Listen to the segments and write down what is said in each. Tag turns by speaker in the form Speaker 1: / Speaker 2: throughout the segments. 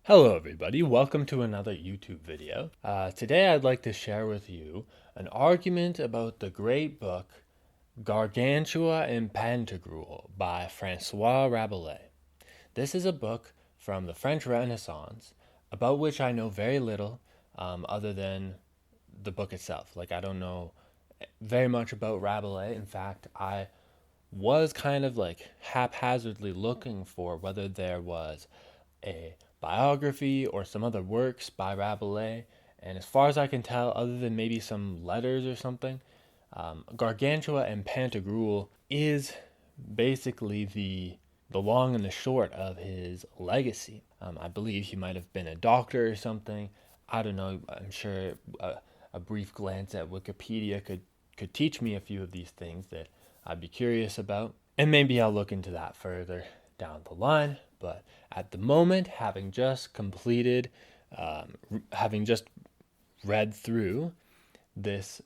Speaker 1: Hello everybody, welcome to another YouTube video. Today I'd like to share with you an argument about the great book Gargantua and Pantagruel by François Rabelais. This is a book from the French Renaissance about which I know very little other than the book itself. I don't know very much about Rabelais. In fact, I was kind of haphazardly looking for whether there was a biography or some other works by Rabelais. And as far as I can tell, other than maybe some letters or something, Gargantua and Pantagruel is basically the long and the short of his legacy. I believe he might have been a doctor or something. I don't know. I'm sure a brief glance at Wikipedia could teach me a few of these things that I'd be curious about. And maybe I'll look into that further down the line. But at the moment, having just read through this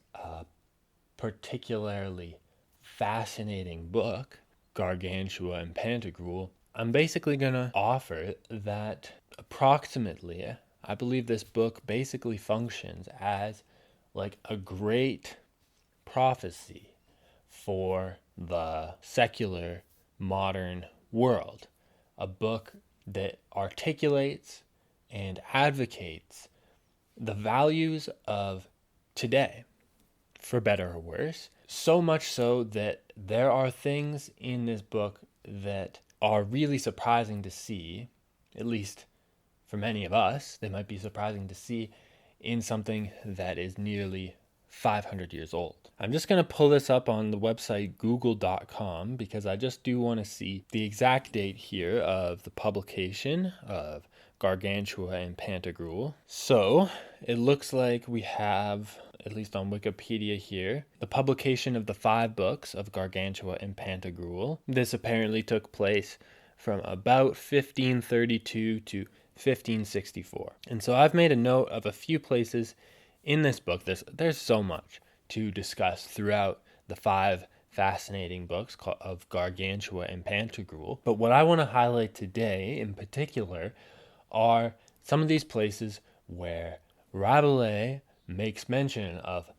Speaker 1: particularly fascinating book, Gargantua and Pantagruel, I'm basically going to offer that approximately, I believe this book basically functions as like a great prophecy for the secular modern world. A book that articulates and advocates the values of today, for better or worse. So much so that there are things in this book that are really surprising to see, at least for many of us, they might be surprising to see in something that is nearly 500 years old. I'm just going to pull this up on the website google.com because I just do want to see the exact date here of the publication of Gargantua and Pantagruel. So it looks like we have, at least on Wikipedia here, the publication of the 5 books of Gargantua and Pantagruel. This apparently took place from about 1532 to 1564. And so I've made a note of a few places in this book. There's so much to discuss throughout the 5 fascinating books of Gargantua and Pantagruel. But what I want to highlight today in particular are some of these places where Rabelais makes mention of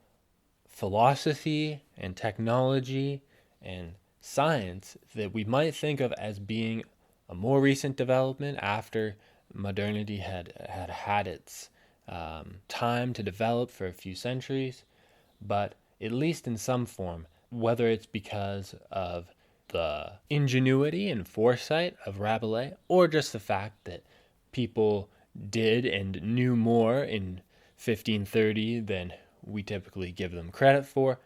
Speaker 1: philosophy and technology and science that we might think of as being a more recent development after modernity had its time to develop for a few centuries, but at least in some form, whether it's because of the ingenuity and foresight of Rabelais or just the fact that people did and knew more in 1530 than we typically give them credit for,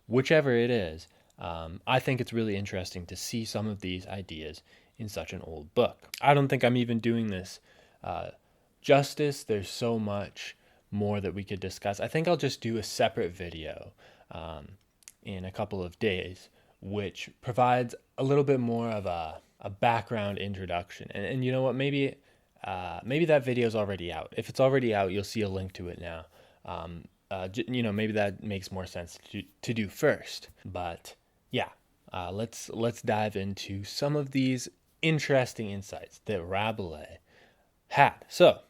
Speaker 1: whichever it is, I think it's really interesting to see some of these ideas in such an old book. I don't think I'm even doing this justice. There's so much more that we could discuss. I think I'll just do a separate video in a couple of days, which provides a little bit more of a background introduction. And you know what? Maybe that video is already out. If it's already out, you'll see a link to it now. Maybe that makes more sense to do first. But yeah, let's dive into some of these interesting insights that Rabelais had. So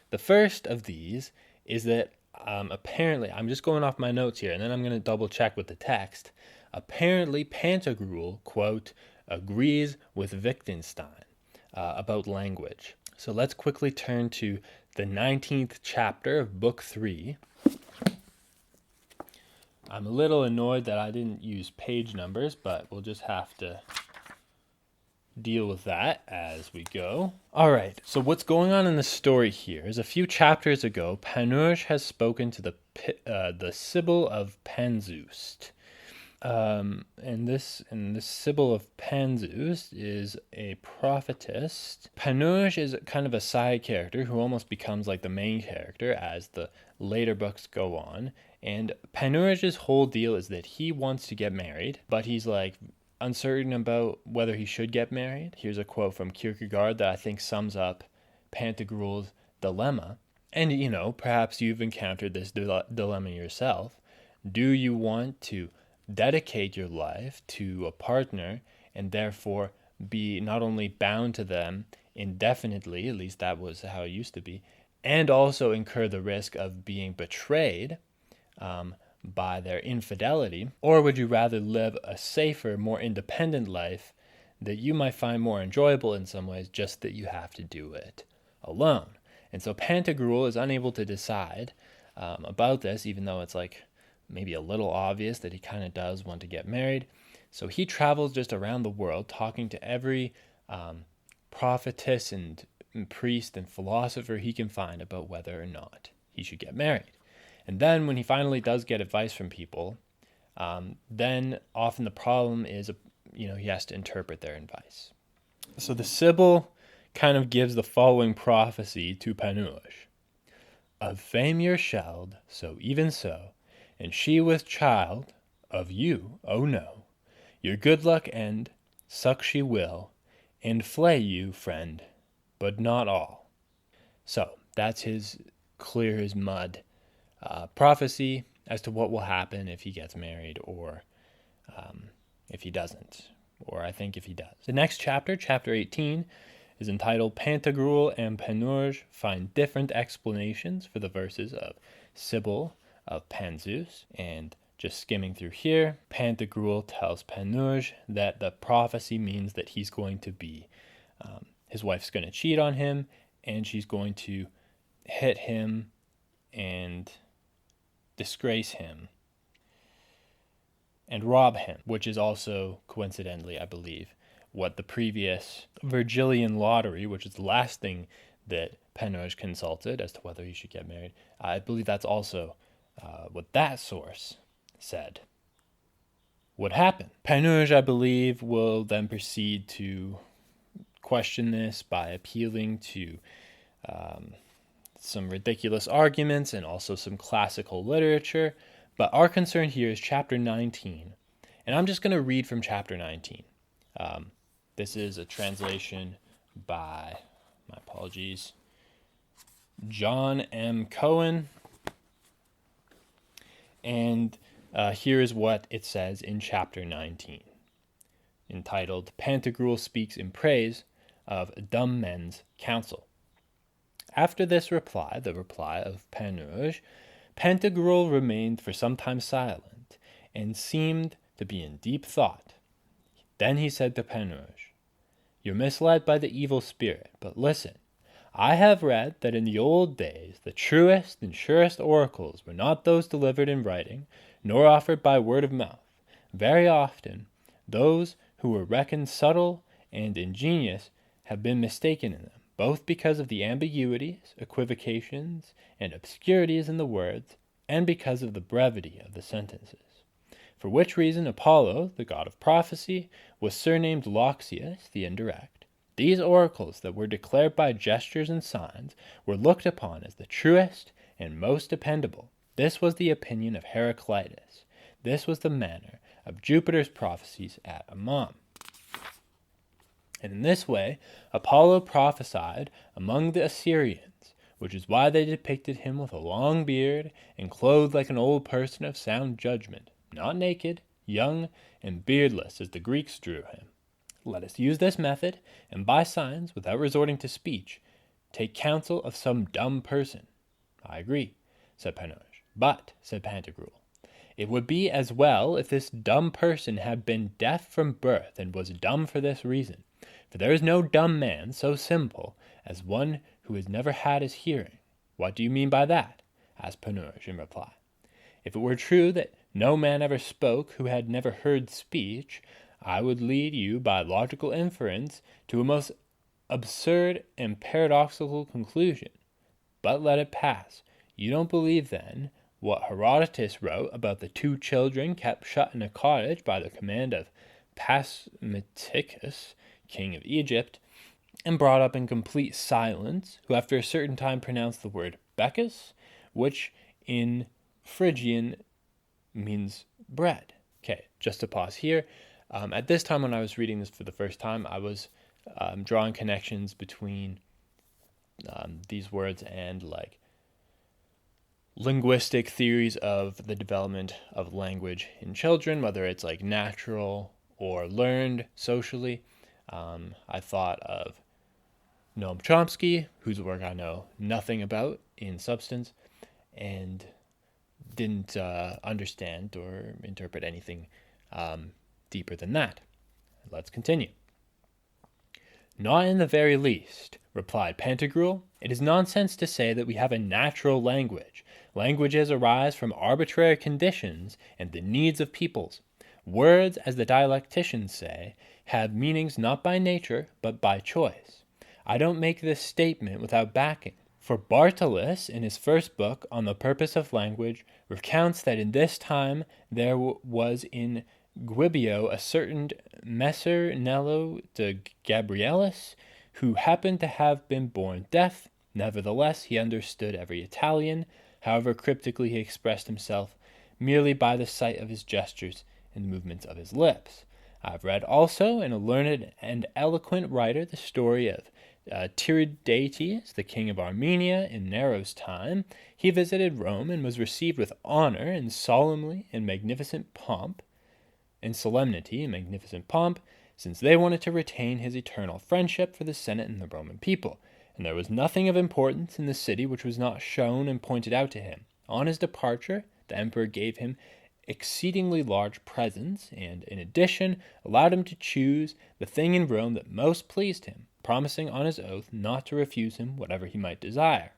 Speaker 1: the first of these is that apparently, I'm just going off my notes here, and then I'm going to double check with the text. Apparently, Pantagruel, quote, agrees with Wittgenstein about language. So let's quickly turn to the 19th chapter of Book 3. I'm a little annoyed that I didn't use page numbers, but we'll just have to deal with that as we go. All right, so what's going on in the story here is a few chapters ago, Panurge has spoken to the Sibyl of Panzoost. And this Sibyl of Panzoost is a prophetess. Panurge is kind of a side character who almost becomes like the main character as the later books go on. And Panurge's whole deal is that he wants to get married, but he's like uncertain about whether he should get married. Here's a quote from Kierkegaard that I think sums up Pantagruel's dilemma. And, perhaps you've encountered this dilemma yourself. Do you want to dedicate your life to a partner and therefore be not only bound to them indefinitely, at least that was how it used to be, and also incur the risk of being betrayed by their infidelity? Or would you rather live a safer, more independent life that you might find more enjoyable in some ways, just that you have to do it alone? And so Pantagruel is unable to decide about this, even though it's like maybe a little obvious that he kind of does want to get married. So he travels just around the world talking to every prophetess and priest and philosopher he can find about whether or not he should get married. And then when he finally does get advice from people, then often the problem is, he has to interpret their advice. So the Sibyl kind of gives the following prophecy to Panurge. Of fame you're shelled, so even so, and she with child, of you, oh no, your good luck end, suck she will, and flay you, friend, but not all. So that's his clear as mud prophecy as to what will happen if he gets married, or if he doesn't, or I think if he does. The next chapter, chapter 18, is entitled Pantagruel and Panurge Find Different Explanations for the Verses of Sibyl of Panzus. And just skimming through here, Pantagruel tells Panurge that the prophecy means that he's going to be, his wife's going to cheat on him, and she's going to hit him and disgrace him and rob him, which is also, coincidentally, I believe, what the previous Virgilian lottery, which is the last thing that Panurge consulted as to whether he should get married, I believe that's also what that source said would happen. Panurge, I believe, will then proceed to question this by appealing to some ridiculous arguments and also some classical literature. But our concern here is chapter 19. And I'm just going to read from chapter 19. This is a translation by, my apologies, John M. Cohen. And here is what it says in chapter 19, entitled Pantagruel Speaks in Praise of Dumb Men's Counsel. After this reply, the reply of Panurge, Pantagruel remained for some time silent, and seemed to be in deep thought. Then he said to Panurge, You're misled by the evil spirit, but listen. I have read that in the old days the truest and surest oracles were not those delivered in writing, nor offered by word of mouth. Very often, those who were reckoned subtle and ingenious have been mistaken in them, both because of the ambiguities, equivocations, and obscurities in the words, and because of the brevity of the sentences. For which reason Apollo, the god of prophecy, was surnamed Loxias, the indirect. These oracles that were declared by gestures and signs were looked upon as the truest and most dependable. This was the opinion of Heraclitus. This was the manner of Jupiter's prophecies at Ammon. And in this way, Apollo prophesied among the Assyrians, which is why they depicted him with a long beard and clothed like an old person of sound judgment, not naked, young, and beardless as the Greeks drew him. Let us use this method, and by signs, without resorting to speech, take counsel of some dumb person. I agree, said Panurge. But, said Pantagruel, it would be as well if this dumb person had been deaf from birth and was dumb for this reason. For there is no dumb man so simple as one who has never had his hearing. What do you mean by that? Asked Panurge in reply. If it were true that no man ever spoke who had never heard speech, I would lead you by logical inference to a most absurd and paradoxical conclusion. But let it pass. You don't believe, then, what Herodotus wrote about the two children kept shut in a cottage by the command of Pasmeticus, king of Egypt, and brought up in complete silence, who after a certain time pronounced the word Becus, which in Phrygian means bread. Okay, just to pause here. At this time when I was reading this for the first time, I was drawing connections between these words and like linguistic theories of the development of language in children, whether it's like natural or learned socially. I thought of Noam Chomsky, whose work I know nothing about in substance, and didn't understand or interpret anything deeper than that. Let's continue. Not in the very least, replied Pantagruel. It is nonsense to say that we have a natural language. Languages arise from arbitrary conditions and the needs of peoples. Words, as the dialecticians say, have meanings not by nature, but by choice. I don't make this statement without backing. For Bartolus, in his first book on the purpose of language, recounts that in this time there was in Gubbio a certain Messer Nello de Gabrielis, who happened to have been born deaf. Nevertheless, he understood every Italian, however cryptically he expressed himself, merely by the sight of his gestures and the movements of his lips. I've read also in a learned and eloquent writer the story of Tiridates, the king of Armenia, in Nero's time. He visited Rome and was received with honor and solemnity and magnificent pomp, since they wanted to retain his eternal friendship for the Senate and the Roman people. And there was nothing of importance in the city which was not shown and pointed out to him. On his departure, the emperor gave him exceedingly large presents, and, in addition, allowed him to choose the thing in Rome that most pleased him, promising on his oath not to refuse him whatever he might desire.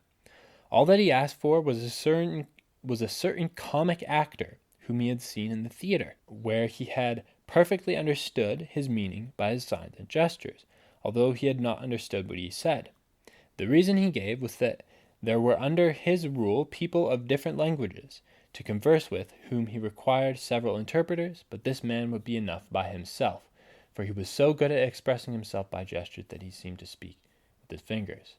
Speaker 1: All that he asked for was a certain comic actor whom he had seen in the theater, where he had perfectly understood his meaning by his signs and gestures, although he had not understood what he said. The reason he gave was that there were under his rule people of different languages, to converse with whom he required several interpreters, but this man would be enough by himself, for he was so good at expressing himself by gestures that he seemed to speak with his fingers.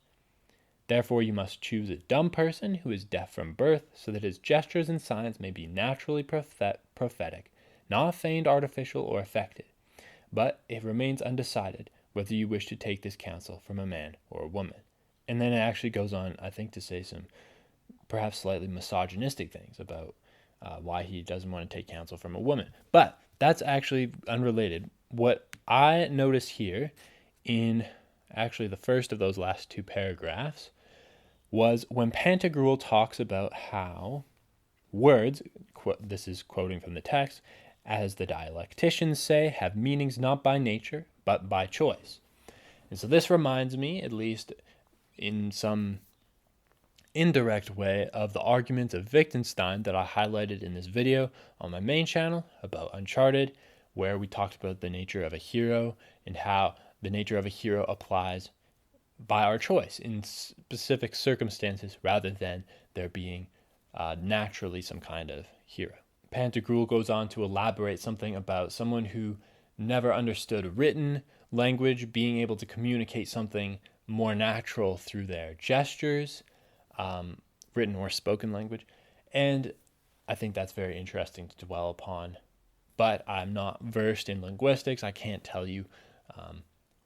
Speaker 1: Therefore you must choose a dumb person who is deaf from birth, so that his gestures and signs may be naturally prophetic, not feigned, artificial, or affected. But it remains undecided whether you wish to take this counsel from a man or a woman. And then it actually goes on, I think, to say some perhaps slightly misogynistic things about why he doesn't want to take counsel from a woman. But that's actually unrelated. What I notice here in actually the first of those last two paragraphs was when Pantagruel talks about how words, this is quoting from the text, as the dialecticians say, have meanings not by nature, but by choice. And so this reminds me, at least in some indirect way, of the arguments of Wittgenstein that I highlighted in this video on my main channel about Uncharted, where we talked about the nature of a hero and how the nature of a hero applies by our choice in specific circumstances rather than there being naturally some kind of hero. Pantagruel goes on to elaborate something about someone who never understood written language being able to communicate something more natural through their gestures, written or spoken language. And I think that's very interesting to dwell upon. But I'm not versed in linguistics. I can't tell you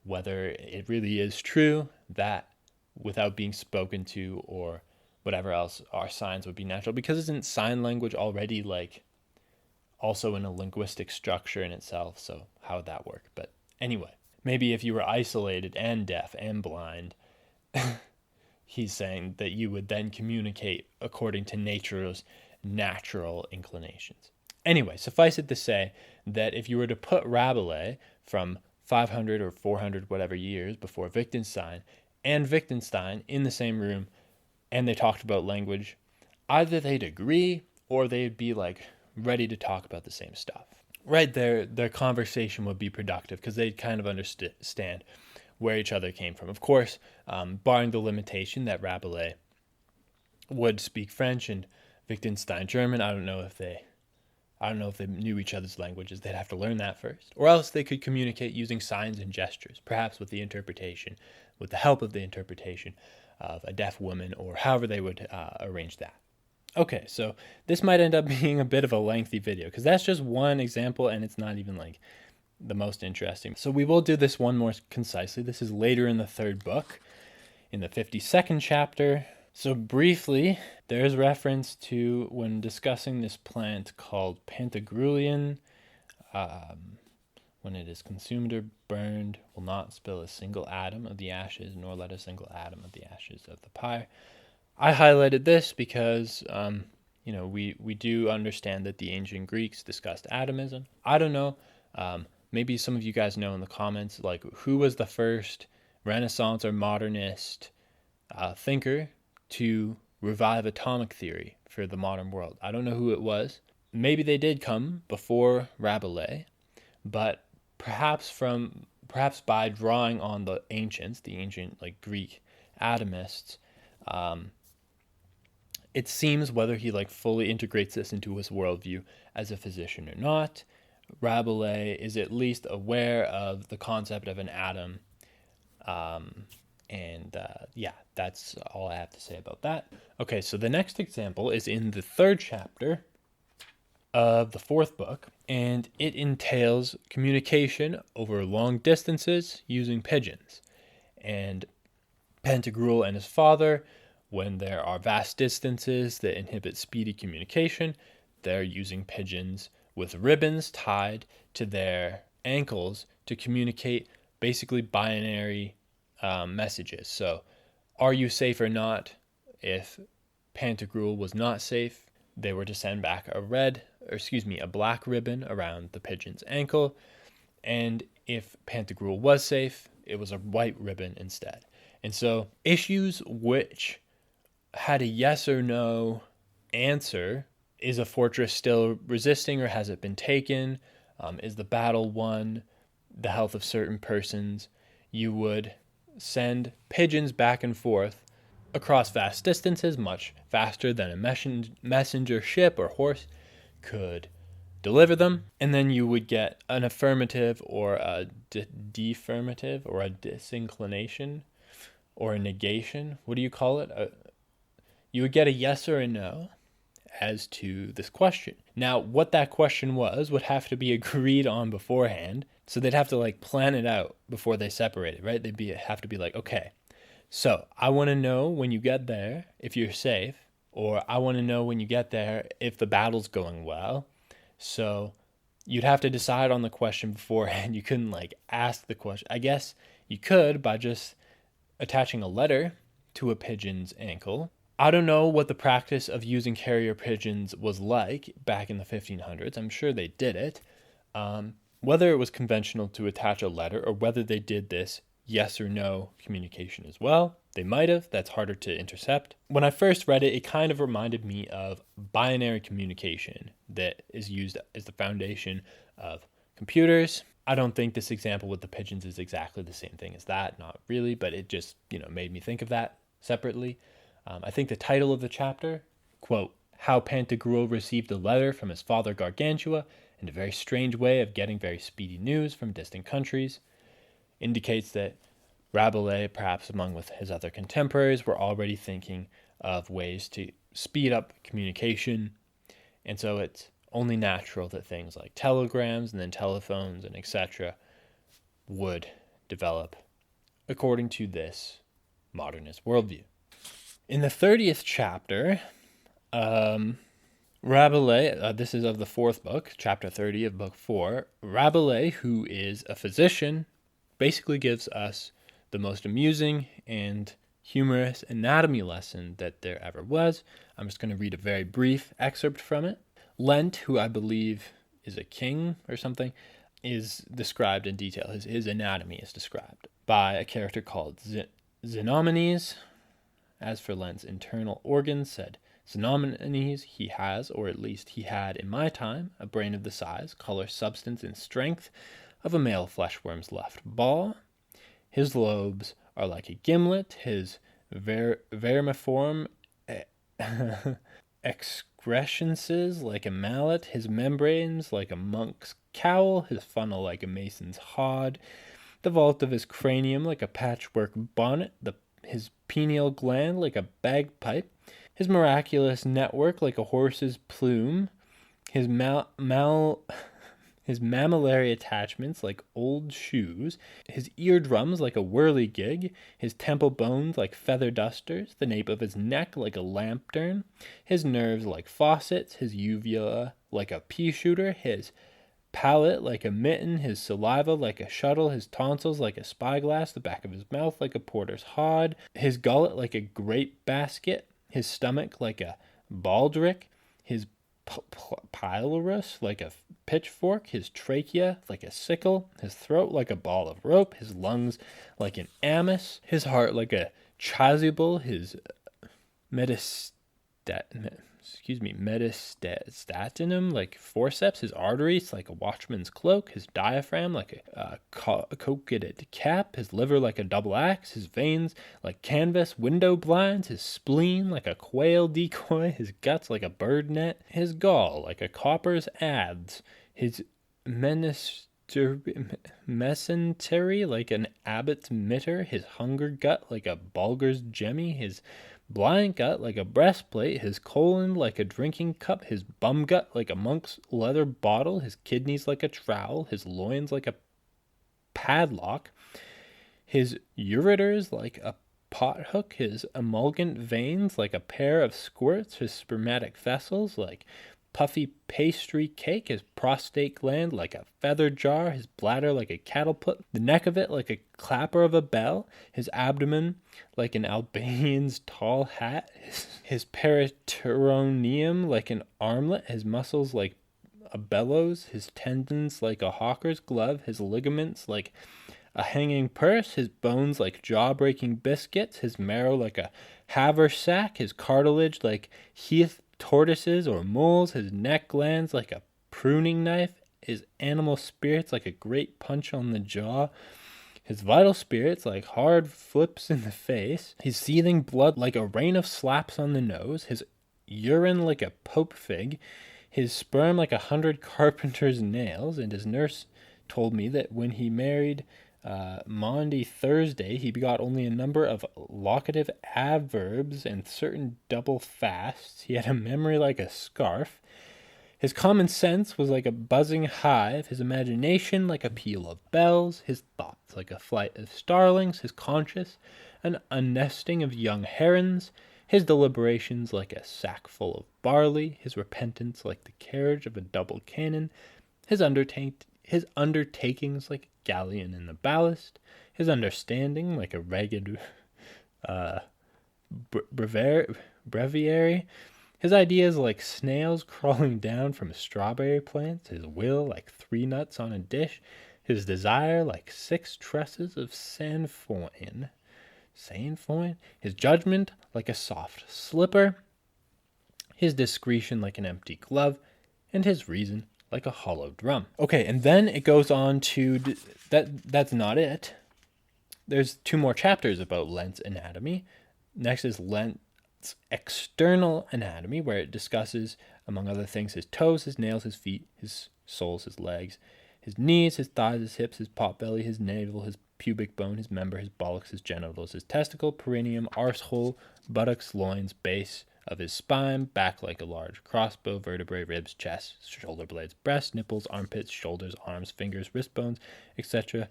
Speaker 1: whether it really is true that without being spoken to or whatever else, our signs would be natural. Because isn't sign language already like also in a linguistic structure in itself? So how would that work? But anyway, maybe if you were isolated and deaf and blind, he's saying that you would then communicate according to nature's natural inclinations. Anyway, suffice it to say that if you were to put Rabelais from 500 or 400 whatever years before Wittgenstein and Wittgenstein in the same room and they talked about language, either they'd agree or they'd be like ready to talk about the same stuff. Right there, their conversation would be productive because they'd kind of understand where each other came from. Of course, barring the limitation that Rabelais would speak French and Wittgenstein German. I don't know if they knew each other's languages. They'd have to learn that first. Or else they could communicate using signs and gestures, perhaps with the help of the interpretation of a deaf woman, or however they would arrange that. Okay, so this might end up being a bit of a lengthy video because that's just one example and it's not even like the most interesting. So we will do this one more concisely. This is later in the third book, in the 52nd chapter. So briefly, there is reference to, when discussing this plant called Pantagruelian, when it is consumed or burned, will not spill a single atom of the ashes, nor let a single atom of the ashes of the pyre. I highlighted this because, we do understand that the ancient Greeks discussed atomism. I don't know. Maybe some of you guys know in the comments, like, who was the first Renaissance or modernist thinker to revive atomic theory for the modern world. I don't know who it was. Maybe they did come before Rabelais, but perhaps by drawing on the ancient like Greek atomists, it seems, whether he like fully integrates this into his worldview as a physician or not, Rabelais is at least aware of the concept of an atom. That's all I have to say about that. Okay, so the next example is in the 3rd chapter of the 4th book, and it entails communication over long distances using pigeons. And Pantagruel and his father, when there are vast distances that inhibit speedy communication, they're using pigeons with ribbons tied to their ankles to communicate basically binary messages. So, are you safe or not? If Pantagruel was not safe, they were to send back a black ribbon around the pigeon's ankle. And if Pantagruel was safe, it was a white ribbon instead. And so issues which had a yes or no answer, is a fortress still resisting or has it been taken? Is the battle won? The health of certain persons? You would send pigeons back and forth across vast distances, much faster than a messenger ship or horse could deliver them. And then you would get an affirmative or a deaffirmative or a disinclination or a negation. What do you call it? You would get a yes or a no as to this question. Now, what that question would have to be agreed on beforehand. So they'd have to like plan it out before they separated, right? Have to be like, okay, so I want to know when you get there if you're safe, or I want to know when you get there if the battle's going well. So you'd have to decide on the question beforehand. You couldn't like ask the question. I guess you could by just attaching a letter to a pigeon's ankle. I don't know what the practice of using carrier pigeons was like back in the 1500s. I'm sure they did it. Whether it was conventional to attach a letter or whether they did this yes or no communication as well. They might have. That's harder to intercept. When I first read it, it kind of reminded me of binary communication that is used as the foundation of computers. I don't think this example with the pigeons is exactly the same thing as that. Not really, but it just, made me think of that separately. I think the title of the chapter, quote, How Pantagruel Received a Letter from His Father Gargantua and a Very Strange Way of Getting Very Speedy News from Distant Countries, indicates that Rabelais, perhaps among with his other contemporaries, were already thinking of ways to speed up communication. And so it's only natural that things like telegrams and then telephones and etc. would develop according to this modernist worldview. In the 30th chapter, Rabelais, this is of the 4th book, chapter 30 of book 4, Rabelais, who is a physician, basically gives us the most amusing and humorous anatomy lesson that there ever was. I'm just going to read a very brief excerpt from it. Lent, who I believe is a king or something, is described in detail. His anatomy is described by a character called Xenomenes. As for Lent's internal organs, said Xenomenes, he has, or at least he had in my time, a brain of the size, color, substance, and strength of a male fleshworm's left ball. His lobes are like a gimlet, his vermiform excrescences like a mallet, his membranes like a monk's cowl, his funnel like a mason's hod, the vault of his cranium like a patchwork bonnet, his pineal gland like a bagpipe, his miraculous network like a horse's plume, his his mammillary attachments like old shoes, his eardrums like a whirligig, his temple bones like feather dusters, the nape of his neck like a lantern, his nerves like faucets, his uvula like a pea shooter, his palate like a mitten, his saliva like a shuttle, his tonsils like a spyglass, the back of his mouth like a porter's hod, his gullet like a grape basket, his stomach like a baldric, his pylorus like a pitchfork, his trachea like a sickle, his throat like a ball of rope, his lungs like an amice, his heart like a chasuble, his metastatinum like forceps, his arteries like a watchman's cloak, his diaphragm like a coquetted cap, his liver like a double axe, his veins like canvas window blinds, his spleen like a quail decoy, his guts like a bird net, his gall like a copper's adze, his mesentery like an abbot's mitre, his hunger gut like a bulgar's jemmy, his blind gut like a breastplate, his colon like a drinking cup, his bum gut like a monk's leather bottle, his kidneys like a trowel, his loins like a padlock, his ureters like a pot hook, his emulgent veins like a pair of squirts, his spermatic vessels like puffy pastry cake, his prostate gland like a feather jar, his bladder like a catapult, the neck of it like a clapper of a bell, his abdomen like an Albanian's tall hat, his peritoneum like an armlet, his muscles like a bellows, his tendons like a hawker's glove, his ligaments like a hanging purse, his bones like jaw-breaking biscuits, his marrow like a haversack, his cartilage like heath tortoises or moles, his neck glands like a pruning knife, his animal spirits like a great punch on the jaw, his vital spirits like hard flips in the face, his seething blood like a rain of slaps on the nose, his urine like a pope fig, his sperm like 100 carpenter's nails. And his nurse told me that when he married Maundy Thursday, he begot only a number of locative adverbs and certain double fasts. He had a memory like a scarf. His common sense was like a buzzing hive, his imagination like a peal of bells, his thoughts like a flight of starlings, his conscience an unnesting of young herons, his deliberations like a sack full of barley, his repentance like the carriage of a double cannon, his undertakings like a galleon in the ballast, his understanding like a ragged breviary, his ideas like snails crawling down from strawberry plants, his will like 3 nuts on a dish, his desire like 6 tresses of sainfoin, his judgment like a soft slipper, his discretion like an empty glove, and his reason like a hollow drum. Okay, and then it goes on to that's not it. There's 2 more chapters about Lent's anatomy. Next is Lent's external anatomy, where it discusses, among other things, his toes, his nails, his feet, his soles, his legs, his knees, his thighs, his hips, his potbelly, his navel, his pubic bone, his member, his buttocks, his genitals, his testicle, perineum, arsehole, buttocks, loins, base of his spine, back like a large crossbow, vertebrae, ribs, chest, shoulder blades, breast, nipples, armpits, shoulders, arms, fingers, wrist bones, etc.,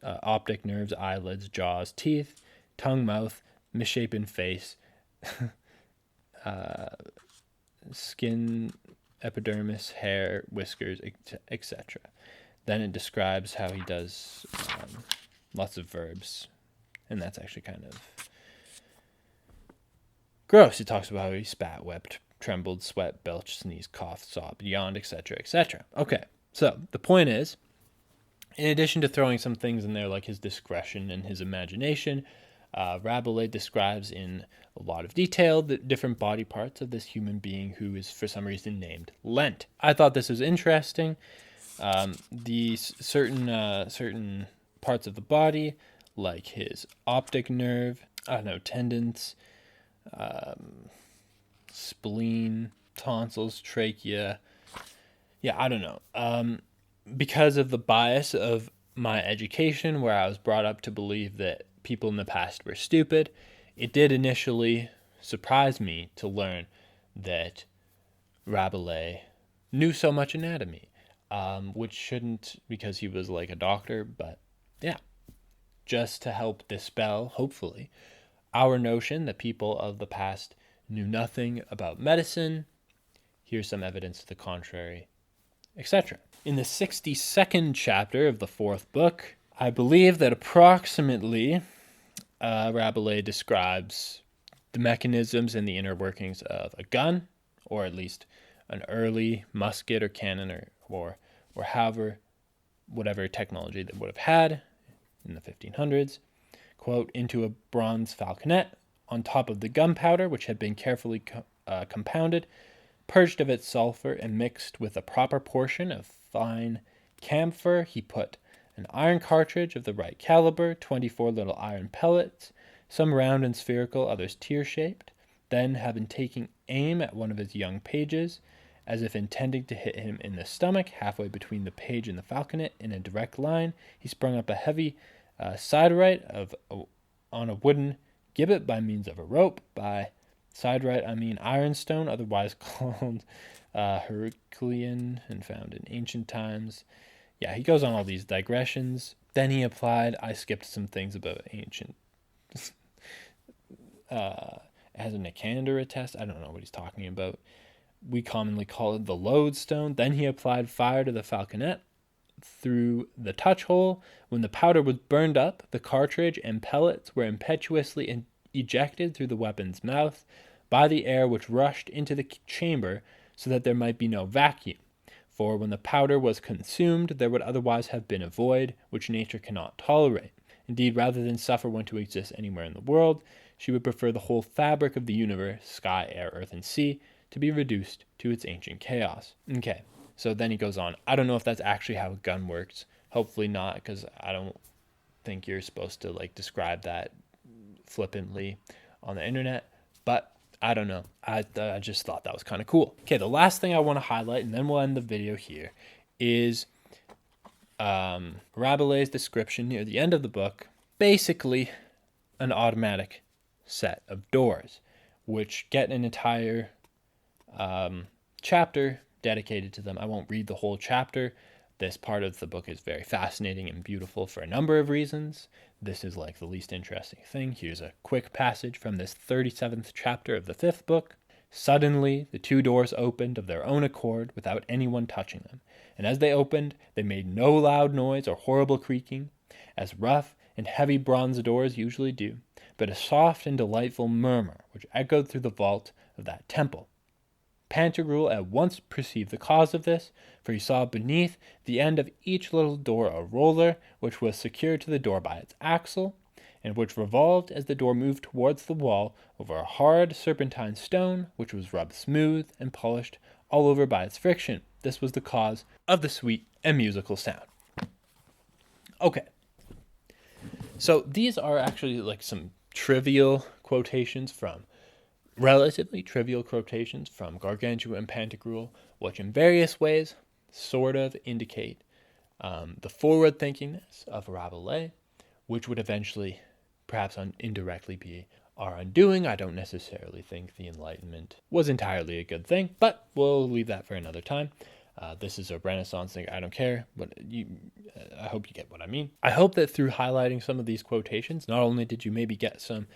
Speaker 1: optic nerves, eyelids, jaws, teeth, tongue, mouth, misshapen face, skin, epidermis, hair, whiskers, etc. Then it describes how he does lots of verbs, and that's actually kind of gross. He talks about how he spat, wept, trembled, sweat, belched, sneezed, coughed, sobbed, yawned, etc., etc. Okay, so the point is, in addition to throwing some things in there like his discretion and his imagination, Rabelais describes in a lot of detail the different body parts of this human being who is for some reason named Lent. I thought this was interesting. These certain parts of the body, like his optic nerve, tendons, spleen, tonsils, trachea. Because of the bias of my education, where I was brought up to believe that people in the past were stupid, it did initially surprise me to learn that Rabelais knew so much anatomy, which shouldn't, because he was like a doctor, but yeah, just to help dispel, hopefully, our notion that people of the past knew nothing about medicine. Here's some evidence to the contrary. etc. In the 62nd chapter of the 4th book, I believe that approximately Rabelais describes the mechanisms and the inner workings of a gun, or at least an early musket or cannon or however, whatever technology they would have had in the 1500s. Quote, into a bronze falconet on top of the gunpowder, which had been carefully compounded, purged of its sulfur, and mixed with a proper portion of fine camphor, he put an iron cartridge of the right caliber, 24 little iron pellets, some round and spherical, others tear-shaped. Then, having taken aim at one of his young pages, as if intending to hit him in the stomach, halfway between the page and the falconet, in a direct line, he sprung up a heavy siderite on a wooden gibbet by means of a rope. By siderite, I mean ironstone, otherwise called Herculean and found in ancient times. Yeah, he goes on all these digressions. Then he applied, I skipped some things about ancient, as a Nicander test. I don't know what he's talking about. We commonly call it the lodestone. Then he applied fire to the falconet through the touch hole. When the powder was burned up, the cartridge and pellets were impetuously ejected through the weapon's mouth by the air which rushed into the chamber, so that there might be no vacuum. For when the powder was consumed, there would otherwise have been a void, which nature cannot tolerate. Indeed, rather than suffer one to exist anywhere in the world, she would prefer the whole fabric of the universe, sky, air, earth, and sea, to be reduced to its ancient chaos. Okay, so then he goes on. I don't know if that's actually how a gun works. Hopefully not, because I don't think you're supposed to describe that flippantly on the internet. But I don't know. I just thought that was kind of cool. Okay, the last thing I want to highlight, and then we'll end the video here, is Rabelais' description near the end of the book. Basically, an automatic set of doors, which get an entire chapter dedicated to them. I won't read the whole chapter. This part of the book is very fascinating and beautiful for a number of reasons. This is the least interesting thing. Here's a quick passage from this 37th chapter of the 5th book. Suddenly, the two doors opened of their own accord without anyone touching them. And as they opened, they made no loud noise or horrible creaking, as rough and heavy bronze doors usually do, but a soft and delightful murmur which echoed through the vault of that temple. Pantagruel at once perceived the cause of this, for he saw beneath the end of each little door a roller, which was secured to the door by its axle, and which revolved as the door moved towards the wall over a hard serpentine stone, which was rubbed smooth and polished all over by its friction. This was the cause of the sweet and musical sound. Okay, so these are actually some relatively trivial quotations from Gargantua and Pantagruel, which in various ways sort of indicate the forward-thinkingness of Rabelais, which would eventually, perhaps indirectly, be our undoing. I don't necessarily think the Enlightenment was entirely a good thing, but we'll leave that for another time. This is a Renaissance thing. I don't care, but I hope you get what I mean. I hope that through highlighting some of these quotations, not only did you maybe get some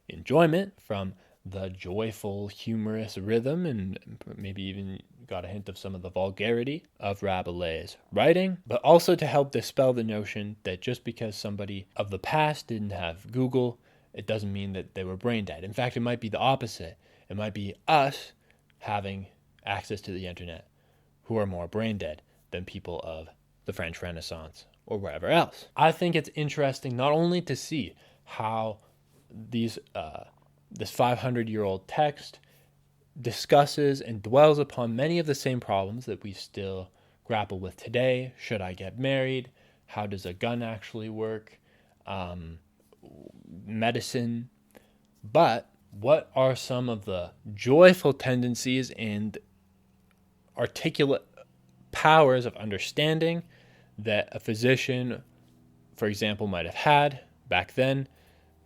Speaker 1: enjoyment from the joyful, humorous rhythm, and maybe even got a hint of some of the vulgarity of Rabelais' writing, but also to help dispel the notion that just because somebody of the past didn't have Google, it doesn't mean that they were brain dead. In fact, it might be the opposite. It might be us having access to the internet who are more brain dead than people of the French Renaissance or wherever else. I think it's interesting not only to see how this 500-year-old text discusses and dwells upon many of the same problems that we still grapple with today. Should I get married? How does a gun actually work? Medicine. But what are some of the joyful tendencies and articulate powers of understanding that a physician, for example, might have had back then,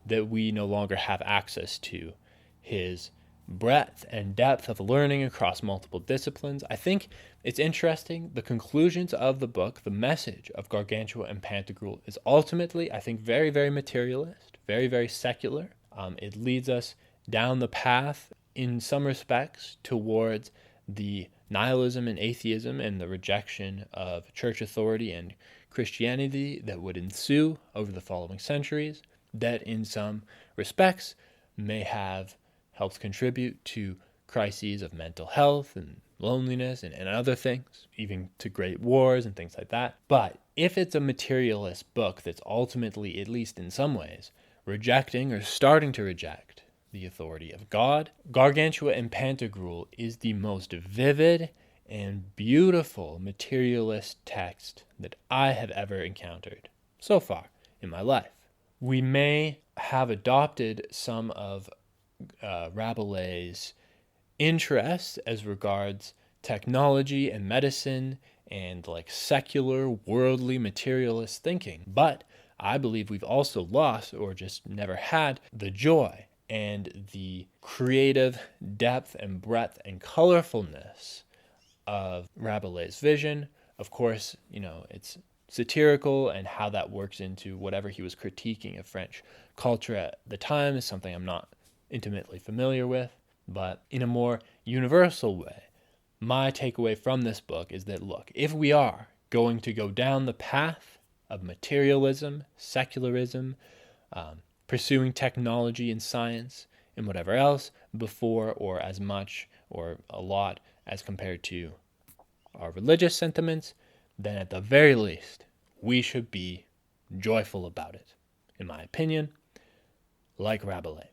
Speaker 1: that we no longer have access to? His breadth and depth of learning across multiple disciplines. I think it's interesting. The conclusions of the book, the message of Gargantua and Pantagruel, is ultimately, I think, very, very materialist, very, very secular. It leads us down the path, in some respects, towards the nihilism and atheism and the rejection of church authority and Christianity that would ensue over the following centuries, that in some respects may have helped contribute to crises of mental health and loneliness and other things, even to great wars and things like that. But if it's a materialist book that's ultimately, at least in some ways, rejecting or starting to reject the authority of God, Gargantua and Pantagruel is the most vivid and beautiful materialist text that I have ever encountered so far in my life. We may have adopted some of Rabelais' interests as regards technology and medicine and like secular, worldly, materialist thinking, but I believe we've also lost or just never had the joy and the creative depth and breadth and colorfulness of Rabelais' vision. Of course, it's satirical, and how that works into whatever he was critiquing of French culture at the time is something I'm not intimately familiar with. But in a more universal way, my takeaway from this book is that, look, if we are going to go down the path of materialism, secularism, pursuing technology and science and whatever else before or as much or a lot as compared to our religious sentiments, then at the very least, we should be joyful about it, in my opinion, like Rabelais.